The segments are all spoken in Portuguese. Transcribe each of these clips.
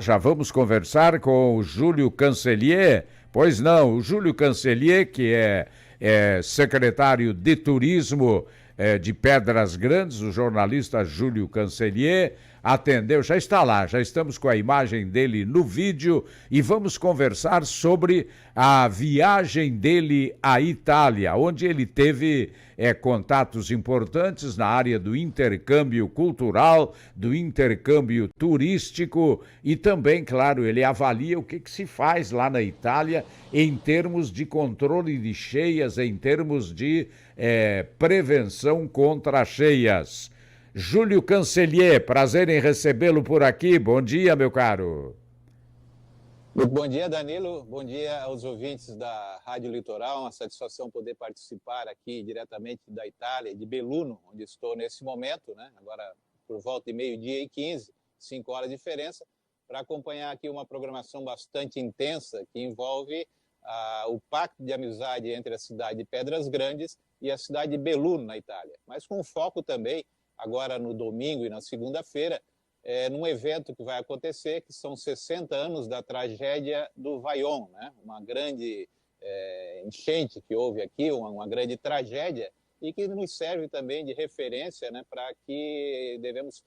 Já vamos conversar com o Júlio Cancelier. Pois não, o Júlio Cancelier, que é secretário de Turismo de Pedras Grandes, o jornalista Júlio Cancelier, atendeu, já está lá, já estamos com a imagem dele no vídeo e vamos conversar sobre a viagem dele à Itália, onde ele teve contatos importantes na área do intercâmbio cultural, do intercâmbio turístico e também, claro, ele avalia o que se faz lá na Itália em termos de controle de cheias, em termos de prevenção contra cheias. Júlio Cancelier, prazer em recebê-lo por aqui. Bom dia, meu caro. Muito bom dia, Danilo. Bom dia aos ouvintes da Rádio Litoral. Uma satisfação poder participar aqui diretamente da Itália, de Belluno, onde estou nesse momento, né? Agora por volta de 12h15, 5 horas de diferença, para acompanhar aqui uma programação bastante intensa que envolve o pacto de amizade entre a cidade de Pedras Grandes e a cidade de Belluno, na Itália. Mas com foco também, agora no domingo e na segunda-feira, num evento que vai acontecer, que são 60 anos da tragédia do Vajont, né? Uma grande enchente que houve aqui, uma grande tragédia, e que nos serve também de referência, né, para que devemos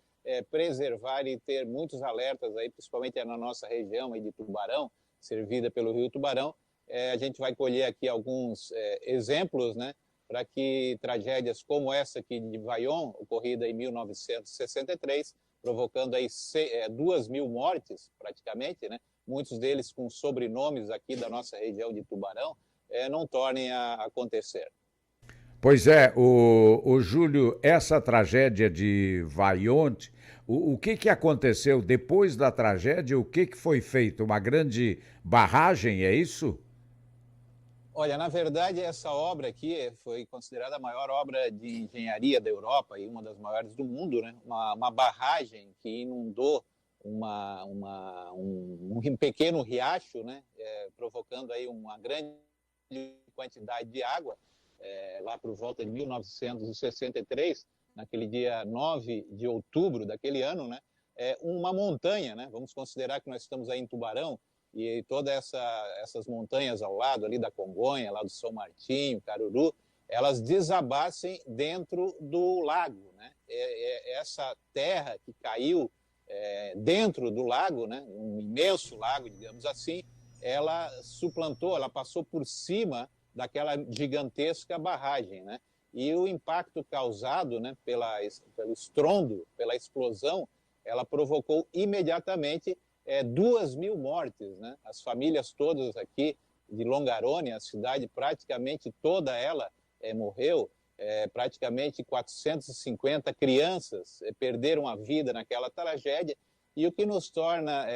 preservar e ter muitos alertas, aí, principalmente na nossa região aí de Tubarão, servida pelo Rio Tubarão. A gente vai colher aqui alguns exemplos, né, para que tragédias como essa aqui de Vajont, ocorrida em 1963, provocando aí 2.000 mortes, praticamente, né? Muitos deles com sobrenomes aqui da nossa região de Tubarão, não tornem a acontecer. Pois é, o Júlio, essa tragédia de Vajont, o que aconteceu depois da tragédia? O que foi feito? Uma grande barragem, é isso? Olha, na verdade, essa obra aqui foi considerada a maior obra de engenharia da Europa e uma das maiores do mundo, né? Uma barragem que inundou um pequeno riacho, né? Provocando aí uma grande quantidade de água, lá por volta de 1963, naquele dia 9 de outubro daquele ano, né? Uma montanha, né? Vamos considerar que nós estamos aí em Tubarão, e todas essas montanhas ao lado ali da Congonha, lá do São Martinho, Caruru, elas desabassem dentro do lago, né? Essa terra que caiu dentro do lago, né? Um imenso lago, digamos assim, ela suplantou, ela passou por cima daquela gigantesca barragem, né? E o impacto causado, né, pelo estrondo, pela explosão, ela provocou imediatamente 2.000 mortes, né? As famílias todas aqui de Longarone, a cidade praticamente toda ela morreu, praticamente 450 crianças perderam a vida naquela tragédia, e o que nos torna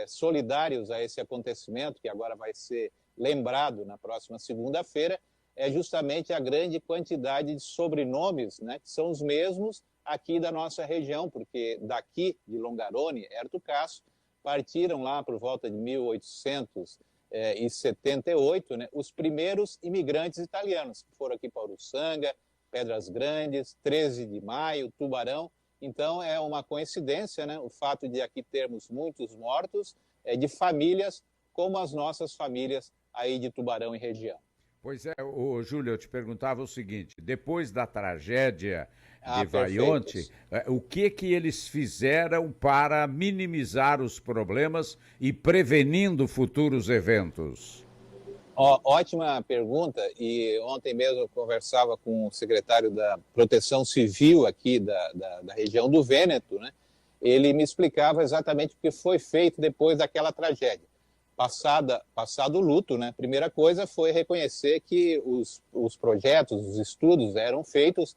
solidários a esse acontecimento, que agora vai ser lembrado na próxima segunda-feira, é justamente a grande quantidade de sobrenomes, né, que são os mesmos aqui da nossa região, porque daqui de Longarone, Herto Castro, partiram lá por volta de 1878, né, os primeiros imigrantes italianos, que foram aqui para Uruçanga, Pedras Grandes, 13 de Maio, Tubarão. Então, é uma coincidência, né, o fato de aqui termos muitos mortos de famílias como as nossas famílias aí de Tubarão e região. Pois é, Júlio, eu te perguntava o seguinte, depois da tragédia de Perfeito. Vajont, o que eles fizeram para minimizar os problemas e prevenindo futuros eventos? Ótima pergunta, e ontem mesmo eu conversava com o secretário da Proteção Civil aqui da região do Vêneto, né? Ele me explicava exatamente o que foi feito depois daquela tragédia. Passado o luto, né? A primeira coisa foi reconhecer que os projetos, os estudos eram feitos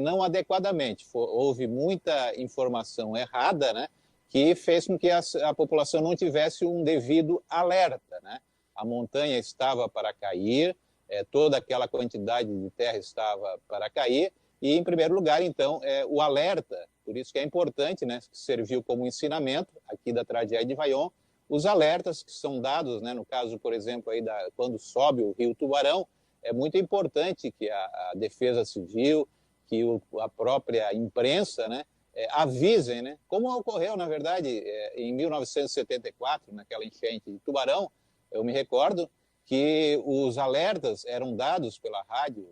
não adequadamente. Houve muita informação errada, né? Que fez com que a população não tivesse um devido alerta, né? A montanha estava para cair, toda aquela quantidade de terra estava para cair, e, em primeiro lugar, então, o alerta, por isso que é importante, né, que serviu como ensinamento aqui da tragédia de Vajont, os alertas que são dados, né, no caso, por exemplo, aí quando sobe o rio Tubarão, é muito importante que a Defesa Civil, que a própria imprensa, né, avisem, né? Como ocorreu, na verdade, em 1974, naquela enchente de Tubarão, eu me recordo que os alertas eram dados pela rádio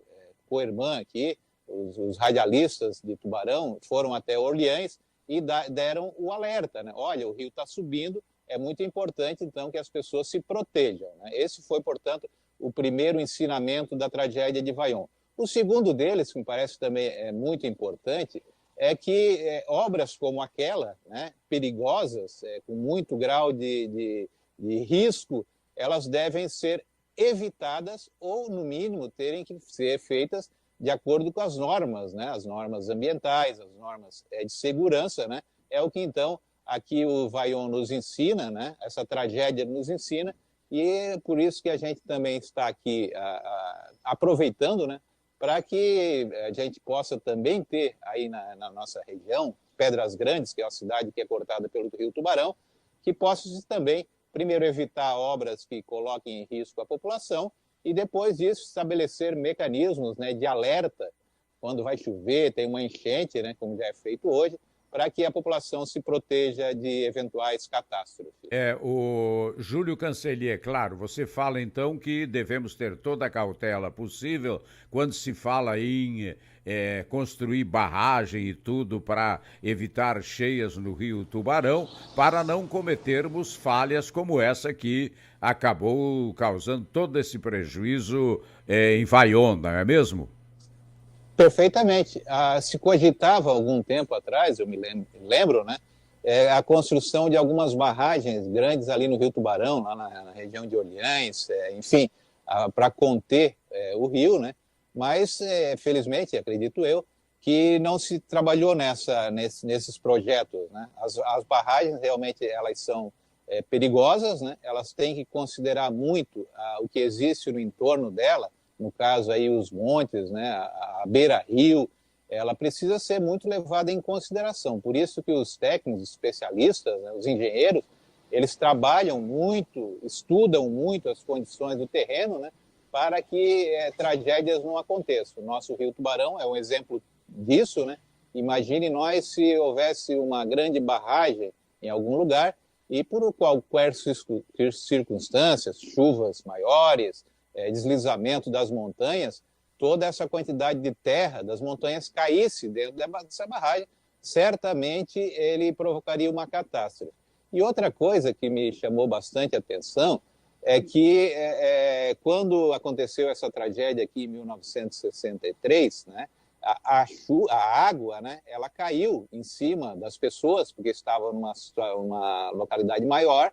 Coirmã aqui, os radialistas de Tubarão foram até Orleans e deram o alerta, né? Olha, o rio está subindo, é muito importante, então, que as pessoas se protejam, né? Esse foi, portanto, o primeiro ensinamento da tragédia de Vaion. O segundo deles, que me parece também muito importante, é que obras como aquela, né, perigosas, com muito grau de risco, elas devem ser evitadas ou, no mínimo, terem que ser feitas de acordo com as normas, né, as normas ambientais, as normas de segurança, né, é o que, então, aqui o Vaion nos ensina, né, essa tragédia nos ensina, e é por isso que a gente também está aqui aproveitando, né, para que a gente possa também ter aí na nossa região, Pedras Grandes, que é uma cidade que é cortada pelo Rio Tubarão, que possa também, primeiro, evitar obras que coloquem em risco a população e, depois disso, estabelecer mecanismos, né, de alerta quando vai chover, tem uma enchente, né, como já é feito hoje, para que a população se proteja de eventuais catástrofes. O Júlio Cancellier, claro, você fala então que devemos ter toda a cautela possível quando se fala em construir barragem e tudo para evitar cheias no Rio Tubarão, para não cometermos falhas como essa que acabou causando todo esse prejuízo em Vaion, não é mesmo? Perfeitamente. Se cogitava algum tempo atrás, eu me lembro, né, a construção de algumas barragens grandes ali no Rio Tubarão, lá na região de Orleans, enfim, para conter o rio, né? Mas, felizmente, acredito eu, que não se trabalhou nesses projetos, né? As barragens realmente elas são perigosas, né? Elas têm que considerar muito o que existe no entorno dela, no caso aí os montes, né? A beira-rio, ela precisa ser muito levada em consideração. Por isso que os técnicos, especialistas, né, os engenheiros, eles trabalham muito, estudam muito as condições do terreno, né, para que tragédias não aconteçam. O nosso Rio Tubarão é um exemplo disso, né? Imagine nós se houvesse uma grande barragem em algum lugar e por qualquer circunstâncias, chuvas maiores, deslizamento das montanhas, toda essa quantidade de terra das montanhas caísse dentro dessa barragem, certamente ele provocaria uma catástrofe. E outra coisa que me chamou bastante atenção é que quando aconteceu essa tragédia aqui em 1963, né, a água, né, ela caiu em cima das pessoas, porque estava numa localidade maior,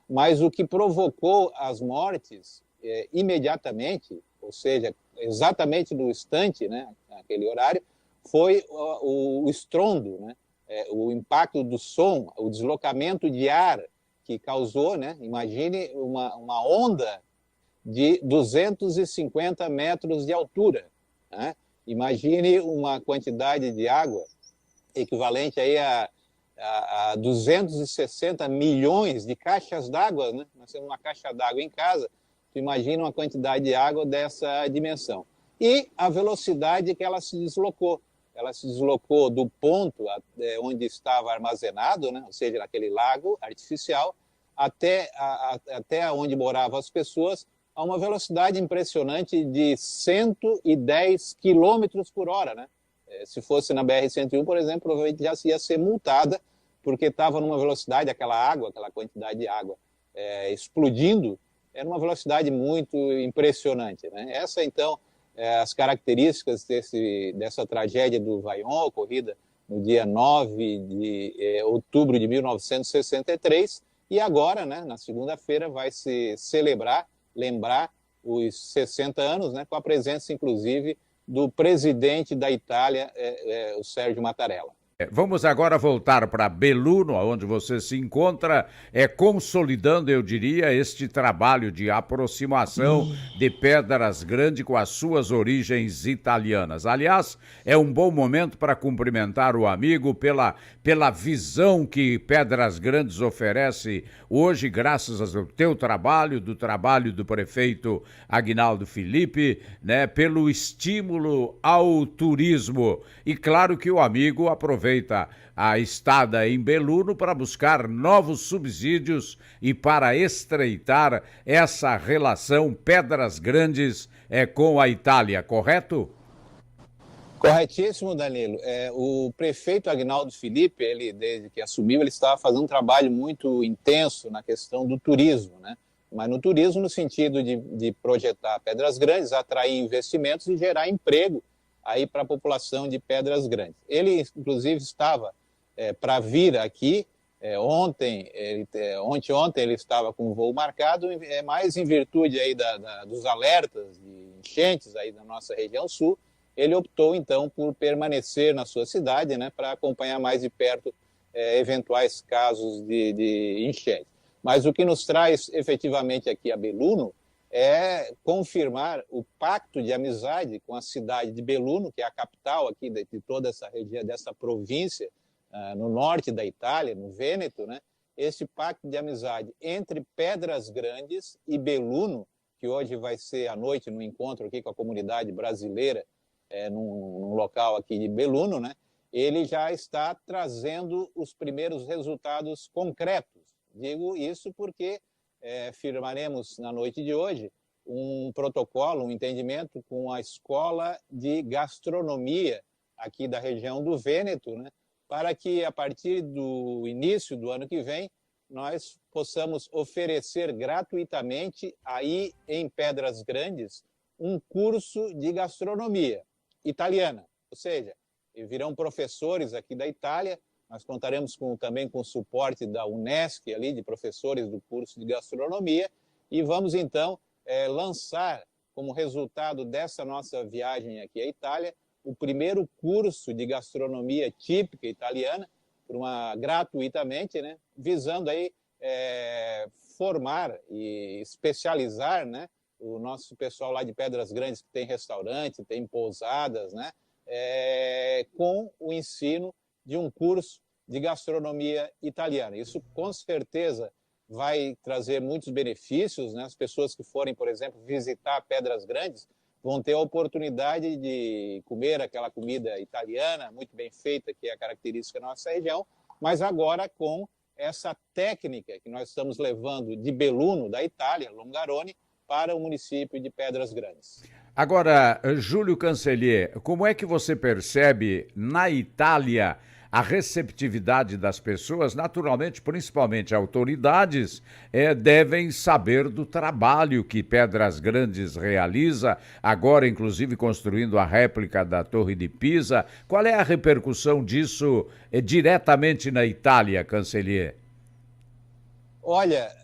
mas o que provocou as mortes imediatamente, ou seja, exatamente no instante, né, naquele horário, foi o estrondo, né, o impacto do som, o deslocamento de ar que causou, né, imagine uma onda de 250 metros de altura, né? Imagine uma quantidade de água equivalente aí a 260 milhões de caixas d'água, né? Nós temos uma caixa d'água em casa, tu imagina uma quantidade de água dessa dimensão. E a velocidade que ela se deslocou. Ela se deslocou do ponto onde estava armazenado, né? Ou seja, naquele lago artificial, até onde moravam as pessoas, a uma velocidade impressionante de 110 quilômetros por hora, né? Se fosse na BR-101, por exemplo, provavelmente já ia ser multada, porque estava numa velocidade, aquela quantidade de água explodindo, era uma velocidade muito impressionante, né? Essa, então, as características dessa tragédia do Vaion, ocorrida no dia 9 de outubro de 1963, e agora, né, na segunda-feira, vai se lembrar os 60 anos, né, com a presença, inclusive, do presidente da Itália, o Sérgio Mattarella. Vamos agora voltar para Belluno, onde você se encontra, consolidando, eu diria, este trabalho de aproximação de Pedras Grandes com as suas origens italianas. Aliás, é um bom momento para cumprimentar o amigo pela visão que Pedras Grandes oferece hoje, graças ao teu trabalho, do trabalho do prefeito Aguinaldo Felipe, né, pelo estímulo ao turismo. E claro que o amigo aproveita aproveita a estada em Belluno para buscar novos subsídios e para estreitar essa relação Pedras Grandes com a Itália, correto? Corretíssimo, Danilo. O prefeito Agnaldo Felipe, ele, desde que assumiu, ele estava fazendo um trabalho muito intenso na questão do turismo, né? Mas no turismo no sentido de projetar Pedras Grandes, atrair investimentos e gerar emprego aí para a população de Pedras Grandes. Ele, inclusive, estava para vir aqui ontem ele estava com um voo marcado, mais em virtude aí dos alertas de enchentes aí da nossa região sul. Ele optou, então, por permanecer na sua cidade, né, para acompanhar mais de perto eventuais casos de enchente. Mas o que nos traz efetivamente aqui a Belluno é confirmar o pacto de amizade com a cidade de Belluno, que é a capital aqui de toda essa região, dessa província, no norte da Itália, no Vêneto, né? Esse pacto de amizade entre Pedras Grandes e Belluno, que hoje vai ser à noite no encontro aqui com a comunidade brasileira, num local aqui de Belluno, né? Ele já está trazendo os primeiros resultados concretos. Digo isso porque firmaremos na noite de hoje um protocolo, um entendimento com a Escola de Gastronomia aqui da região do Vêneto, né? Para que a partir do início do ano que vem nós possamos oferecer gratuitamente aí em Pedras Grandes um curso de gastronomia italiana, ou seja, virão professores aqui da Itália, nós contaremos também com o suporte da Unesc, ali, de professores do curso de gastronomia, e vamos então lançar, como resultado dessa nossa viagem aqui à Itália, o primeiro curso de gastronomia típica italiana, gratuitamente, né, visando aí formar e especializar, né, o nosso pessoal lá de Pedras Grandes, que tem restaurante, tem pousadas, né, com o ensino de um curso de gastronomia italiana. Isso, com certeza, vai trazer muitos benefícios, né? As pessoas que forem, por exemplo, visitar Pedras Grandes vão ter a oportunidade de comer aquela comida italiana, muito bem feita, que é a característica da nossa região, mas agora com essa técnica que nós estamos levando de Belluno, da Itália, Longarone, para o município de Pedras Grandes. Agora, Júlio Cancellier, como é que você percebe na Itália a receptividade das pessoas? Naturalmente, principalmente autoridades, devem saber do trabalho que Pedras Grandes realiza, agora inclusive construindo a réplica da Torre de Pisa. Qual é a repercussão disso diretamente na Itália, Cancellier? Olha,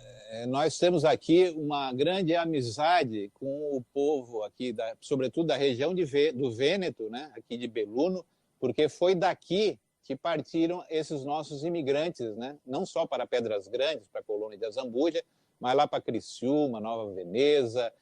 nós temos aqui uma grande amizade com o povo aqui, sobretudo da região do Vêneto, né, aqui de Belluno, porque foi daqui que partiram esses nossos imigrantes, né, não só para Pedras Grandes, para a colônia de Azambuja, mas lá para Criciúma, Nova Veneza,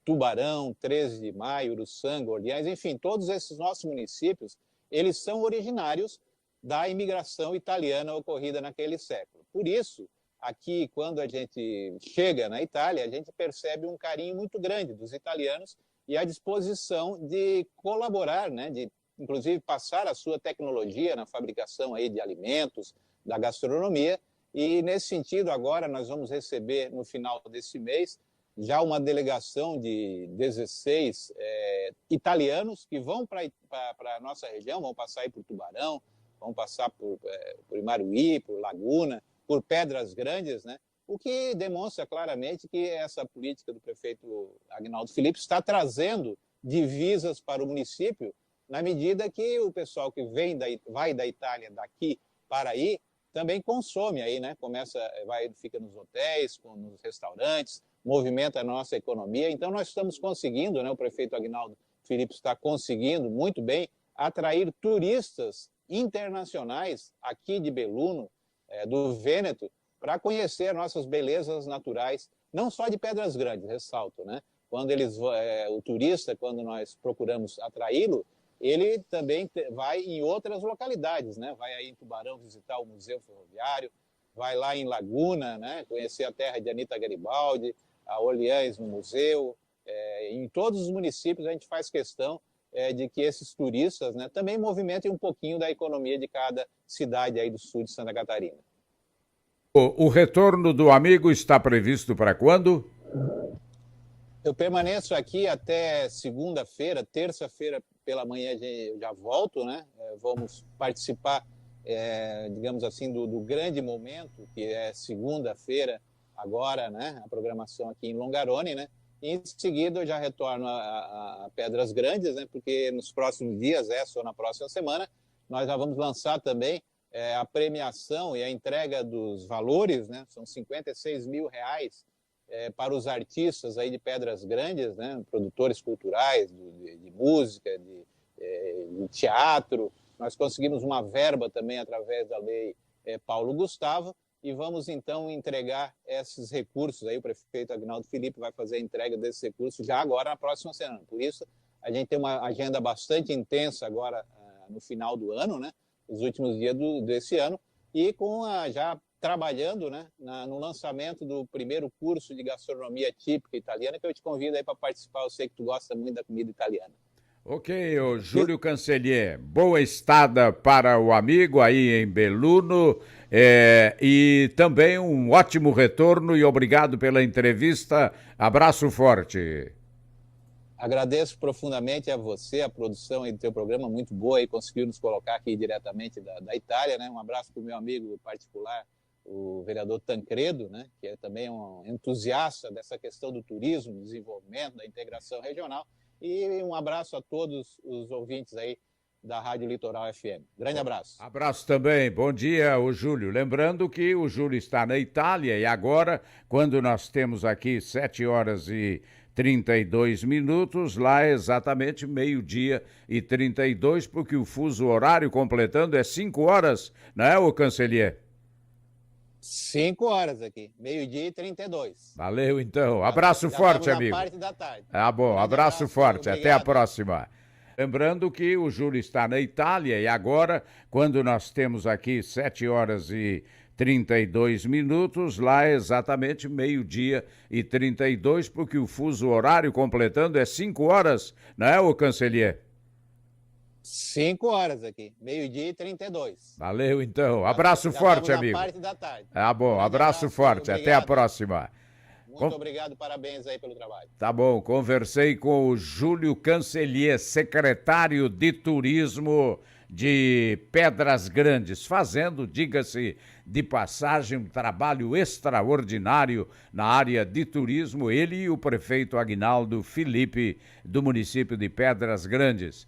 Tubarão, 13 de Maio, Uruçanga, Orleans, enfim, todos esses nossos municípios, eles são originários da imigração italiana ocorrida naquele século. Por isso, aqui, quando a gente chega na Itália, a gente percebe um carinho muito grande dos italianos e a disposição de colaborar, né, de inclusive passar a sua tecnologia na fabricação aí de alimentos, da gastronomia. E nesse sentido, agora nós vamos receber no final desse mês já uma delegação de 16 italianos que vão para a nossa região, vão passar aí por Tubarão, vão passar por Imaruí, por Laguna, por Pedras Grandes, né? O que demonstra claramente que essa política do prefeito Agnaldo Felipe está trazendo divisas para o município, na medida que o pessoal que vai da Itália daqui para aí também consome aí, né? Fica nos hotéis, nos restaurantes, movimenta a nossa economia. Então nós estamos conseguindo, né? O prefeito Agnaldo Felipe está conseguindo muito bem atrair turistas internacionais aqui de Belluno, do Vêneto, para conhecer nossas belezas naturais, não só de Pedras Grandes, ressalto, né? O turista, quando nós procuramos atraí-lo, ele também vai em outras localidades, né? Vai aí em Tubarão visitar o Museu Ferroviário, vai lá em Laguna, né? Conhecer a terra de Anita Garibaldi, a Orleans no museu. Em todos os municípios a gente faz questão de que esses turistas, né, também movimentem um pouquinho da economia de cada cidade aí do sul de Santa Catarina. O retorno do amigo está previsto para quando? Eu permaneço aqui até segunda-feira, terça-feira pela manhã eu já volto, né? Vamos participar, digamos assim, do grande momento, que é segunda-feira agora, né? A programação aqui em Longarone, né? E em seguida eu já retorno a Pedras Grandes, né? Porque nos próximos dias, essa ou na próxima semana, nós já vamos lançar também a premiação e a entrega dos valores, né? São R$56 mil para os artistas aí de Pedras Grandes, né? Produtores culturais, de música, de teatro. Nós conseguimos uma verba também através da lei Paulo Gustavo, e vamos então entregar esses recursos. Aí o prefeito Agnaldo Felipe vai fazer a entrega desses recursos já agora na próxima semana. Por isso, a gente tem uma agenda bastante intensa agora no final do ano, né? Os últimos dias desse ano, e já trabalhando, né, no lançamento do primeiro curso de gastronomia típica italiana, que eu te convido aí para participar. Eu sei que tu gosta muito da comida italiana. Ok, o Júlio Cancellier, boa estada para o amigo aí em Belluno, e também um ótimo retorno e obrigado pela entrevista. Abraço forte. Agradeço profundamente a você, a produção aí do teu programa, muito boa, e conseguiu nos colocar aqui diretamente da Itália, né? Um abraço para o meu amigo particular, o vereador Tancredo, né? Que é também um entusiasta dessa questão do turismo, do desenvolvimento, da integração regional. E um abraço a todos os ouvintes aí da Rádio Litoral FM. Grande abraço. Abraço também. Bom dia, o Júlio. Lembrando que o Júlio está na Itália e agora, quando nós temos aqui 7h32, lá é exatamente 12h32, porque o fuso horário completando é 5 horas, não é, ô Cancellier? 5 horas aqui, 12h32. Valeu, então. Abraço forte, amigo. Na parte da tarde. Bom. Abraço forte. Até a próxima. Lembrando que o Júlio está na Itália e agora, quando nós temos aqui 7h32, lá é exatamente 12h32, porque o fuso horário completando é 5 horas, não é, ô Cancellier? 5 horas aqui, 12h32. Valeu, então. Abraço forte, amigo. Na parte da tarde. Bom. Abraço forte. Obrigado. Até a próxima. Muito obrigado, parabéns aí pelo trabalho. Tá bom, conversei com o Júlio Cancellier, secretário de Turismo de Pedras Grandes, fazendo, diga-se de passagem, um trabalho extraordinário na área de turismo, ele e o prefeito Agnaldo Felipe, do município de Pedras Grandes.